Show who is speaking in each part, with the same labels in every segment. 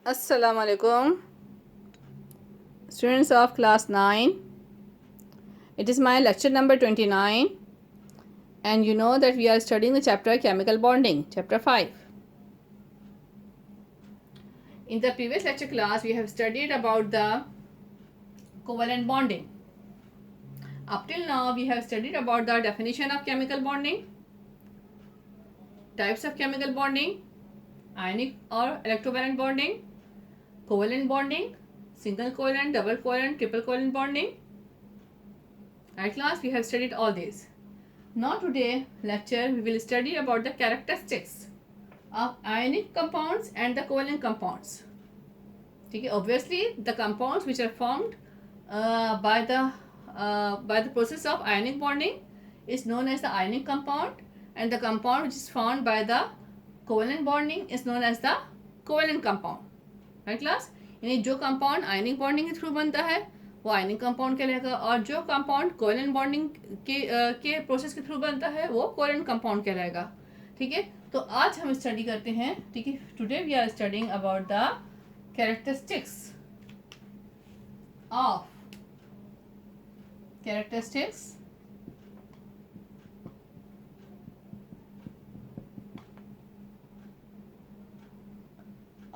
Speaker 1: Assalamu alaikum, students of class 9. It is my lecture number 29, and you know that we are studying the chapter chemical bonding, chapter 5. In the previous lecture class, we have studied about the covalent bonding. Up till now, we have studied about the definition of chemical bonding, types of chemical bonding, ionic or electrovalent bonding, covalent bonding, single covalent, double covalent, triple covalent bonding. At last, we have studied all these. Now today lecture we will study about the characteristics of ionic compounds and the covalent compounds. ठीक है, obviously the compounds which are formed by the process of ionic bonding is known as the ionic compound, and the compound which is formed by the covalent bonding is known as the covalent compound. Right class? यानी जो compound ionic bonding के through बनता है वो ionic compound कहलाएगा, और जो compound covalent bonding के प्रोसेस के थ्रू बनता है वो कोवेलेंट कंपाउंड कहलाएगा. ठीक है, तो आज हम स्टडी करते हैं. ठीक है, today we are studying about the characteristics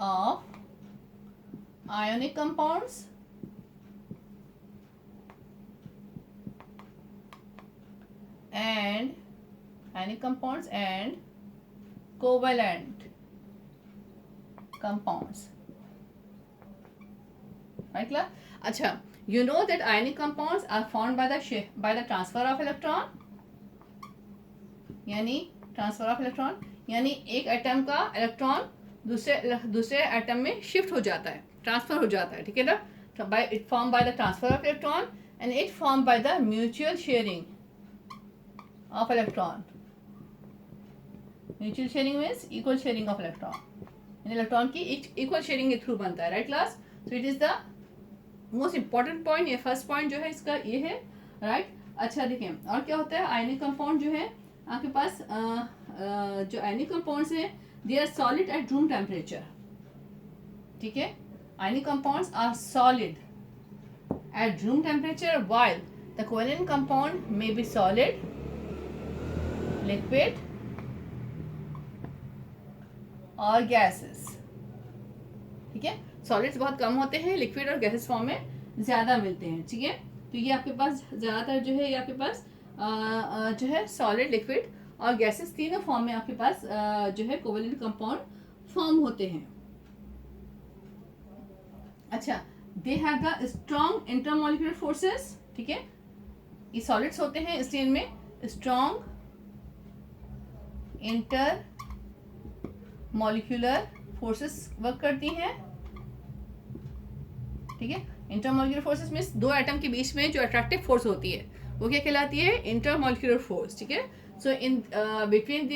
Speaker 1: of ionic compounds and covalent compounds. Right class? अच्छा, you know that ionic compounds are formed by the transfer of electron. यानी ट्रांसफर ऑफ इलेक्ट्रॉन, यानी एक atom का electron दूसरे atom में shift हो जाता है, ट्रांसफर हो जाता है. ठीक है ना? By it form by the transfer of electron and it form by the mutual sharing of electron. Mutual sharing means equal sharing of electron, यानी इलेक्ट्रॉन की इक्वल शेयरिंग के थ्रू बनता है. Right class? So it is the most important point. ये first point जो है इसका ये है. राइट? अच्छा देखिए, और क्या होता है आयनिक कंपाउंड जो है आपके पास, जो आयनिक कंपाउंड्स हैं they are solid at room temperature. ठीक है, ionic compounds are solid at room temperature while the covalent compound may be solid, liquid और गैसेस. ठीक है, सॉलिड्स बहुत कम होते हैं, लिक्विड और गैसेस फॉर्म में ज़्यादा मिलते हैं. ठीक है, तो ये आपके पास ज़्यादातर जो है ये आपके पास जो है सॉलिड, लिक्विड और गैसेस तीनों फॉर्म में आपके पास जो है कोवेलेंट कंपाउंड फॉर्म होते हैं. अच्छा, they have the strong intermolecular forces. ठीक है, ये सॉलिड्स होते हैं इसलिए इनमें strong inter molecular forces work करती हैं. ठीक है, इंटरमॉलिक्यूलर फोर्सेस मीन्स दो एटम के बीच में जो अट्रैक्टिव फोर्स होती है वो क्या कहलाती है? Intermolecular force. ठीक है, so in between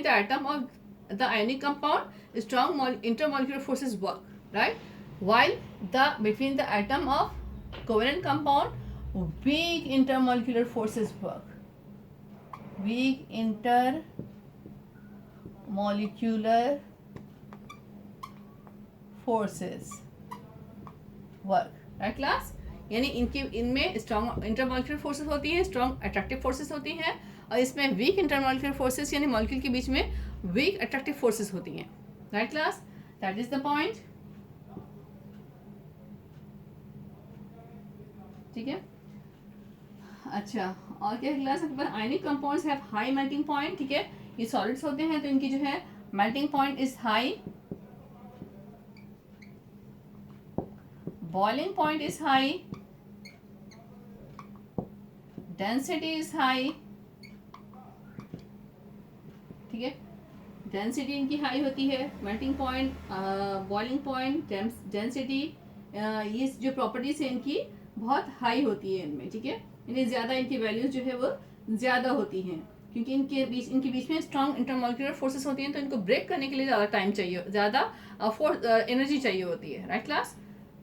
Speaker 1: the atom of the ionic compound strong intermolecular forces work. Right? while between the atom of covalent compound weak intermolecular forces work. Weak intermolecular forces work. Right class? यानी इनमें strong intermolecular forces होती हैं, strong attractive forces होती हैं, और इसमें week intermolecular forces यानी molecule के बीच में वीक अट्रैक्टिव फोर्सेस होती हैं. Right class? That is the point. ठीक है, अच्छा, और क्या क्लास पर ionic compounds have high melting point. ठीक है, ये सॉलिड्स होते हैं तो इनकी जो है melting point is high, boiling point is high, density is high. ठीक है, डेंसिटी इनकी हाई होती है, melting point, boiling point, density, ये जो प्रॉपर्टीज है इनकी बहुत हाई होती है इनमें. ठीक है, इन्हें ज़्यादा इनकी वैल्यूज जो है वो ज़्यादा होती हैं क्योंकि इनके बीच में स्ट्रॉन्ग इंटरमॉलिक्यूलर फोर्सेस होती हैं, तो इनको ब्रेक करने के लिए ज़्यादा टाइम चाहिए, ज़्यादा एनर्जी चाहिए होती है. Right class?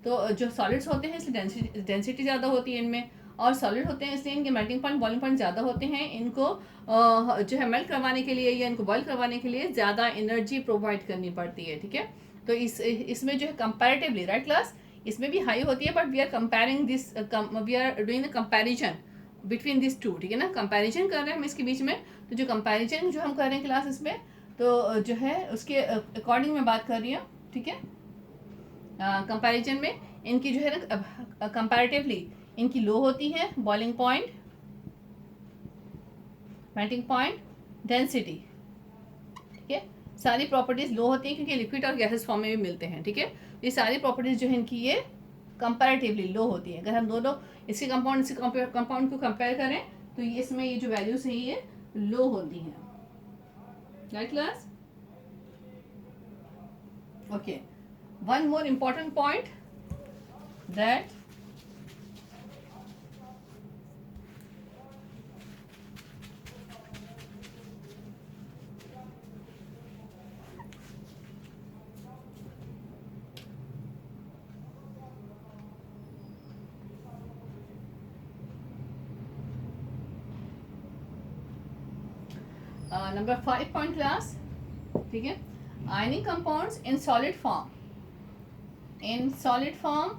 Speaker 1: तो जो सॉलिड्स होते हैं इसलिए डेंसिटी ज़्यादा होती है इनमें, और सॉलिड होते हैं इसलिए इनके मेल्टिंग पॉइंट, बॉइलिंग पॉइंट ज़्यादा होते हैं. इनको जो है मेल्ट करवाने के लिए या इनको बॉयल करवाने के लिए ज़्यादा एनर्जी प्रोवाइड करनी पड़ती है. ठीक है, तो इसमें जो है कंपैरेटिवली, राइट क्लास, इसमें भी हाई होती है, but we are comparing this, we are doing the comparison between this two, ठीक है ना, कंपैरिजन कर रहे हैं हम इसके बीच में। तो जो कंपैरिजन जो हम कर रहे हैं क्लास इसमें, तो जो है उसके अकॉर्डिंग मैं बात कर रही हूँ, ठीक है। कंपैरिजन में इनकी जो है ना कंपैरेटिवली इनकी लो होती है boiling point, melting point, density, ठीक है। सारी प्रॉपर्टीज लो होती हैं क्योंकि लिक्विड और गैसेस फॉर्म में भी मिलते हैं, ठीक है। ये सारी प्रॉपर्टीज जो है इनकी ये कंपैरेटिवली लो होती है। अगर हम दोनों इसके कंपाउंड को कंपेयर करें तो ये इसमें ये जो वैल्यूज है ये लो होती हैं, right class. Okay, one more important point that number 5 point class, ठीक है। Ionic compounds in solid form, in solid form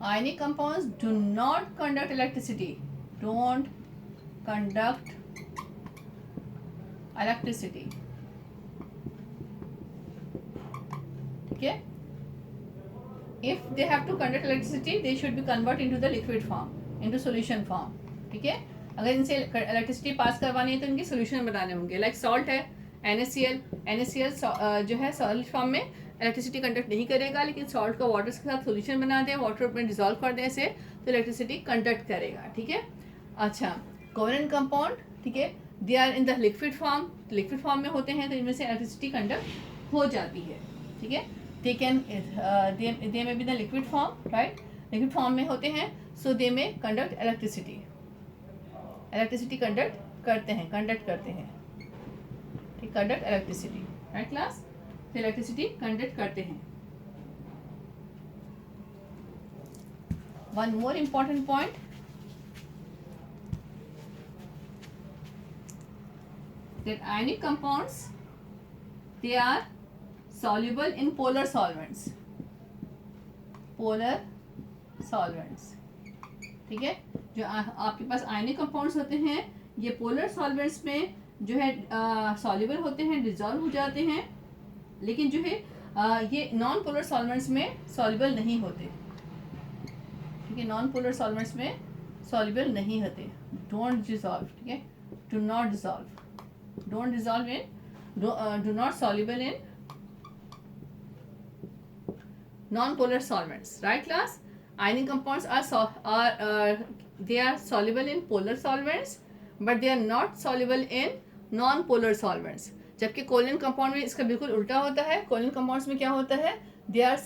Speaker 1: ionic compounds do not conduct electricity, don't conduct electricity, ठीक है। if they have to conduct electricity they should be converted into the liquid form, into solution form, ठीक है। अगर इनसे electricity pass करवानी है तो इनके सोल्यूशन बनाने होंगे, लाइक सॉल्ट है NaCl, NaCl जो है सॉलिड फॉर्म में इलेक्ट्रिसिटी कंडक्ट नहीं करेगा, लेकिन सॉल्ट का वाटर के साथ सोल्यूशन बना दें, वाटर में डिजोल्व कर दें इसे, तो इलेक्ट्रिसिटी कंडक्ट करेगा, ठीक है। अच्छा, कोवेलेंट कंपाउंड, ठीक है, they are in the liquid form, liquid form में होते हैं तो इनमें से इलेक्ट्रिसिटी कंडक्ट हो जाती है, ठीक है। दे कैन दे में be the liquid form, right, liquid form में होते हैं, सो दे में कंडक्ट इलेक्ट्रिसिटी, इलेक्ट्रिसिटी कंडक्ट करते हैं, ठीक, कंडक्ट इलेक्ट्रिसिटी, राइट क्लास, तो इलेक्ट्रिसिटी कंडक्ट करते हैं। One more important point, that ionic compounds they are soluble in polar solvents, polar solvents, ठीक है। जो आपके पास आयनिक कंपाउंड्स होते हैं ये पोलर सॉल्वेंट्स में जो है सॉल्युबल होते हैं, डिजॉल्व हो जाते हैं, लेकिन जो है ये नॉन पोलर सॉल्वेंट्स में सॉल्युबल नहीं होते, ठीक है, नॉन पोलर सॉल्वेंट्स में सॉल्युबल नहीं होते, डोंट डिजॉल्व, ठीक है, do not dissolve, don't dissolve in do not soluble in non-polar solvents, right class. Ionic compounds are they are soluble in polar solvents but they are not soluble in non-polar solvents, जबकि covalent compound में इसका बिल्कुल उल्टा होता है। Covalent compounds में क्या होता है, they are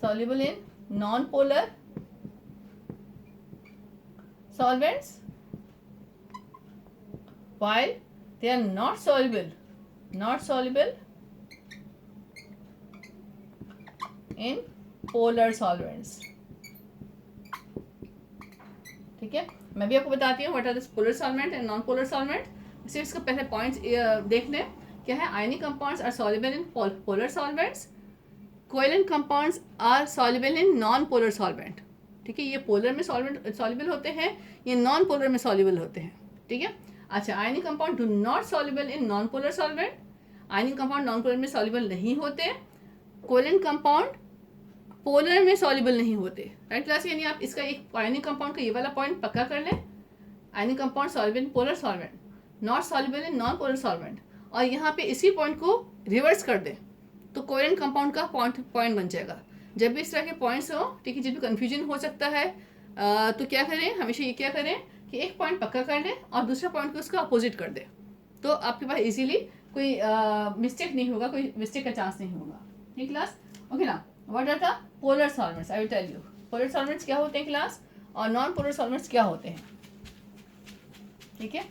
Speaker 1: soluble in non-polar solvents while they are not soluble in polar solvents, ठीक है। मैं भी आपको बताती हूँ what are the polar solvent and non polar solvent. सिर्फ इसका पहले पॉइंट्स देख लें, क्या है, ionic compounds are soluble in polar solvents, covalent compounds are soluble in non polar solvent, ठीक है। ये पोलर में सॉल्युबल होते हैं, ये नॉन पोलर में सॉल्युबल होते हैं, ठीक है। अच्छा, ionic compound do not soluble in non polar solvent, ionic compound non polar में सॉल्युबल नहीं होते, कोवेलेंट कंपाउंड पोलर में सॉल्युबल नहीं होते, राइट क्लास। यानी आप इसका एक आयनिक कंपाउंड का ये वाला पॉइंट पक्का कर लें, ionic compound soluble in polar solvent, not soluble in non polar solvent, और यहाँ पे इसी पॉइंट को रिवर्स कर दें तो कोवेलेंट कंपाउंड का पॉइंट बन जाएगा। जब भी इस तरह के पॉइंट्स हो, ठीक है, जब भी कन्फ्यूजन हो सकता है तो क्या करें, हमेशा ये क्या करें कि एक पॉइंट पक्का कर लें और दूसरा पॉइंट को उसका अपोजिट कर दें, तो आपके पास इजीली कोई मिस्टेक नहीं होगा, कोई मिस्टेक का चांस नहीं होगा, ठीक क्लास। ओके ना, what are the polar solvents, I will tell you polar solvents क्या होते हैं क्लास, और नॉन पोलर सॉल्वेंट्स क्या होते हैं, ठीक है।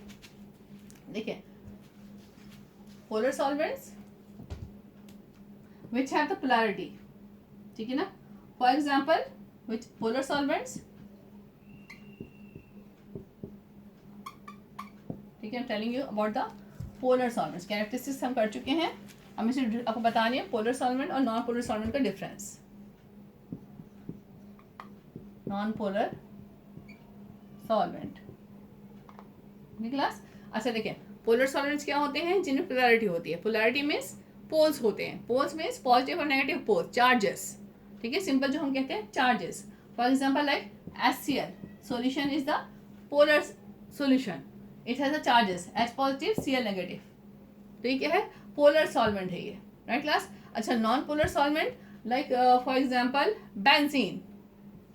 Speaker 1: देखिए, polar solvents which have the polarity, ठीक है ना, for example which polar solvents, ठीक है, I'm telling you about the polar solvents characteristics हम कर चुके हैं, हम इसे आपको बताने हैं पोलर सॉल्वेंट और नॉन पोलर सॉल्वेंट का difference. Non polar solvent class. अच्छा देखिए, पोलर सॉल्वेंट्स क्या होते हैं, जिनमें पोलैरिटी होती है। पोलैरिटी मीन्स पोल्स होते हैं, पोल्स मीन्स पॉजिटिव और नेगेटिव पोल्स, चार्जेस, ठीक है, सिंपल जो हम कहते हैं charges. For example like HCl solution is the polar solution, it has the charges H positive Cl negative, तो ये क्या है, पोलर सॉल्वेंट है ये, राइट क्लास। अच्छा non polar solvent like for example benzene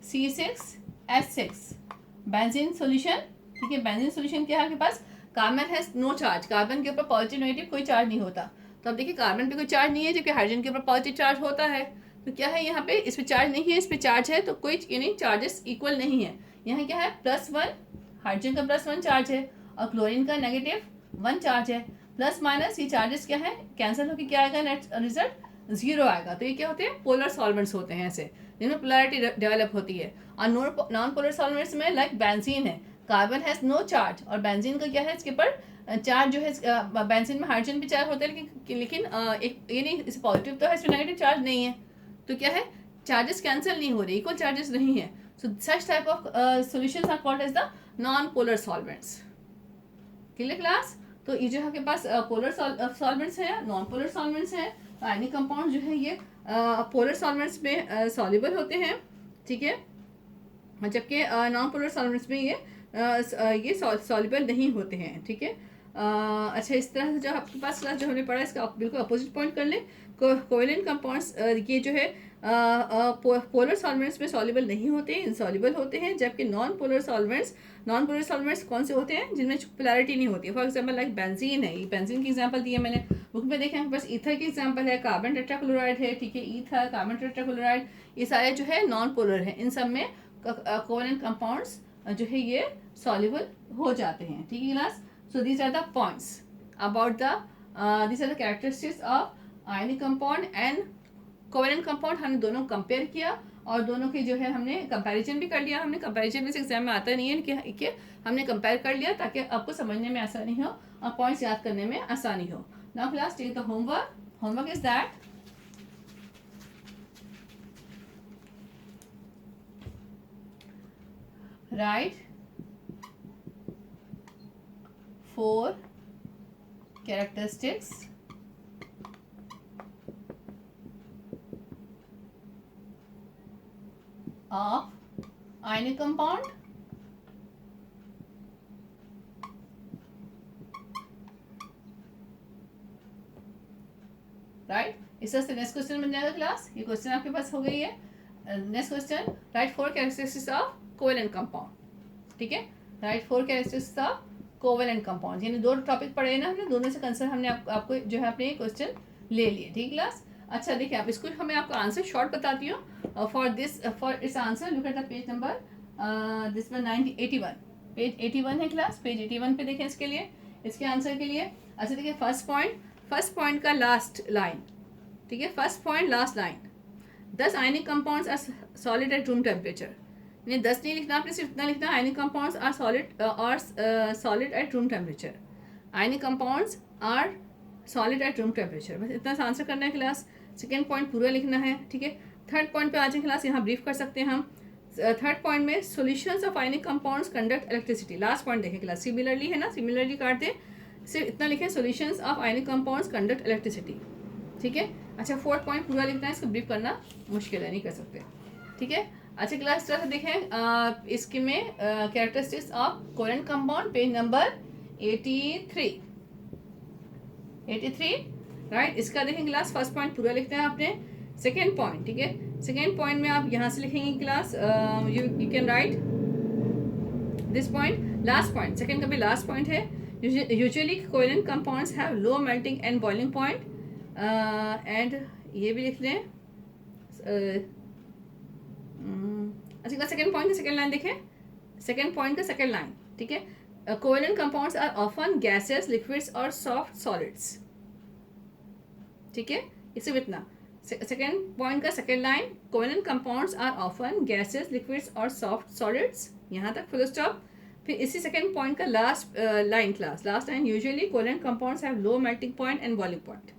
Speaker 1: C6H6 benzene solution, ठीक है। Benzene solution क्या है आपके पास, carbon has no charge, carbon के ऊपर पॉजिटिव नेगेटिव कोई चार्ज नहीं होता। तो अब देखिए कार्बन पे कोई चार्ज नहीं है, जबकि हाइड्रोजन के ऊपर पॉजिटिव चार्ज होता है। तो क्या है यहाँ पे, इस पे चार्ज नहीं है, इस पे चार्ज है, तो कोई यानी चार्जेस इक्वल नहीं है। यहाँ क्या है +1, हाइड्रोजन का +1 चार्ज है और क्लोरीन का -1 चार्ज है। प्लस माइनस ये चार्जेस क्या है, कैंसिल होकर क्या आएगा, नेट रिजल्ट 0 आएगा। तो ये क्या होते हैं, पोलर सॉल्वेंट्स होते हैं ऐसे, जिनमें पोलैरिटी डेवलप होती है। और नॉन पोलर सॉल्वेंट्स में लाइक बेंजीन है, कार्बन हैज नो चार्ज और बेंजीन का क्या है, इसके ऊपर चार्ज जो है, बेंजीन में हाइड्रोजन भी चार्ज होता है, लेकिन एक ये नहीं, इस पॉजिटिव तो है, इसमें नेगेटिव चार्ज नहीं है। तो क्या है, चार्जेस कैंसिल नहीं हो रही, इक्वल चार्जेस नहीं है। So such type of solutions are called as the non polar solvents. Clear class. तो ये जो है आपके पास पोलर सॉल्वेंट्स हैं, नॉन पोलर सॉल्वेंट्स हैं। आयनिक कंपाउंड जो है ये पोलर सॉल्वेंट्स में सॉल्युबल होते हैं, ठीक है, जबकि नॉन पोलर सॉल्वेंट्स में ये सॉल्युबल नहीं होते हैं, ठीक है। अच्छा इस तरह से जो आपके पास क्लास जो हमने पढ़ा है, इसका बिल्कुल अपोजिट पॉइंट कर लें। कोवेलेंट कंपाउंड्स ये जो है पोलर सॉल्वेंट्स में सॉल्युबल नहीं होते, इनसॉल्युबल होते हैं, जबकि नॉन पोलर सॉल्वेंट्स कौन से होते हैं, जिनमें पोलैरिटी नहीं होती है। फॉर एग्जांपल लाइक बेंजीन है, ये बेंजीन की एग्जांपल दी है मैंने बुक में, देखें बस ईथर की एग्जांपल है, कार्बन टेट्राक्लोराइड है, ठीक है, ईथर, कार्बन टेट्राक्लोराइड, ये सारे जो है नॉन पोलर है। इन सब में कोवेलेंट कंपाउंड्स जो है ये सॉल्युबल हो जाते हैं, ठीक है class. So these are the points about these are the characteristics of ionic compound and covalent compound. हमने दोनों कंपेयर किया और दोनों के जो है हमने कंपैरिजन भी कर लिया। हमने कंपैरिजन में एग्जाम में आता नहीं है कि हमने कंपेयर कर लिया, ताकि आपको समझने में आसानी हो और पॉइंट्स याद करने में आसानी हो। Now class take the homework is that write 4 characteristics of ionic compound right. इस तरह से नेक्स्ट क्वेश्चन बन जाएगा क्लास, ये क्वेश्चन आपके पास हो गई है। Next question, right 4 characteristics of covalent compound, ठीक है, right 4 characteristics of covalent compound. यानी 2 टॉपिक पढ़े ना हमने, दोनों से कंसर्न हमने आपको जो है अपने क्वेश्चन ले लिए, ठीक क्लास। अच्छा देखिए, आप इसको हमें आपको आंसर शॉर्ट बताती हूँ। For its answer look at the page number this one 81, page 81 है क्लास, पेज 81 पे देखें इसके लिए, इसके आंसर के लिए। अच्छा देखिए, फर्स्ट पॉइंट का लास्ट लाइन, ठीक है, first point last line, 10 ionic compounds are solid at room temperature. यानी 10 नहीं लिखना, आपने सिर्फ इतना लिखना, ionic compounds are solid at room temperature. Ionic compounds are solid at room temperature, बस इतना सा आंसर करना है क्लास। सेकेंड पॉइंट पूरा लिखना है, ठीक है। थर्ड पॉइंट पे आ जाए क्लास, यहाँ ब्रीफ कर सकते हैं हम। थर्ड पॉइंट में solutions of ionic compounds conduct electricity, last point देखें क्लास, सिमिलरली है ना, सिमिलरली काट दें, सिर्फ इतना लिखें, solutions of ionic compounds conduct electricity, ठीक है। अच्छा फोर्थ पॉइंट पूरा लिखना है, इसको ब्रीफ करना मुश्किल है, नहीं कर सकते, ठीक है। अच्छा क्लास तरह से देखें इसके में characteristics of covalent compound, page number 83 right. इसका देखें क्लास, फर्स्ट पॉइंट पूरा लिखते हैं आपने। सेकेंड पॉइंट, ठीक है, सेकेंड पॉइंट में आप यहाँ से लिखेंगे class, you can write this point, last point, second का भी लास्ट पॉइंट है। Usually covalent compounds have low melting and boiling point, and ये भी लिख लें। अच्छा सेकेंड पॉइंट का सेकेंड लाइन देखें, सेकेंड पॉइंट का सेकेंड लाइन, ठीक है। Covalent compounds are often gases, liquids और सॉफ्ट सॉलिड्स, ठीक है, इसे इतना। सेकेंड पॉइंट का second line, covalent compounds are often gases, liquids और सॉफ्ट सॉलिड्स, यहाँ तक फुल स्टॉप। फिर इसी सेकेंड पॉइंट का last line class, last line, usually covalent compounds have low melting point and boiling point.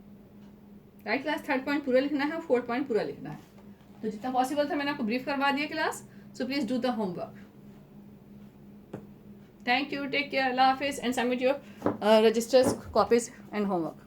Speaker 1: Right class, third point पूरा लिखना है, fourth point पूरा लिखना है। तो जितना पॉसिबल था मैंने आपको ब्रीफ करवा दिया class, so please do the homework. Thank you, take care, अल्लाह हाफिज, and submit your registers, copies and homework.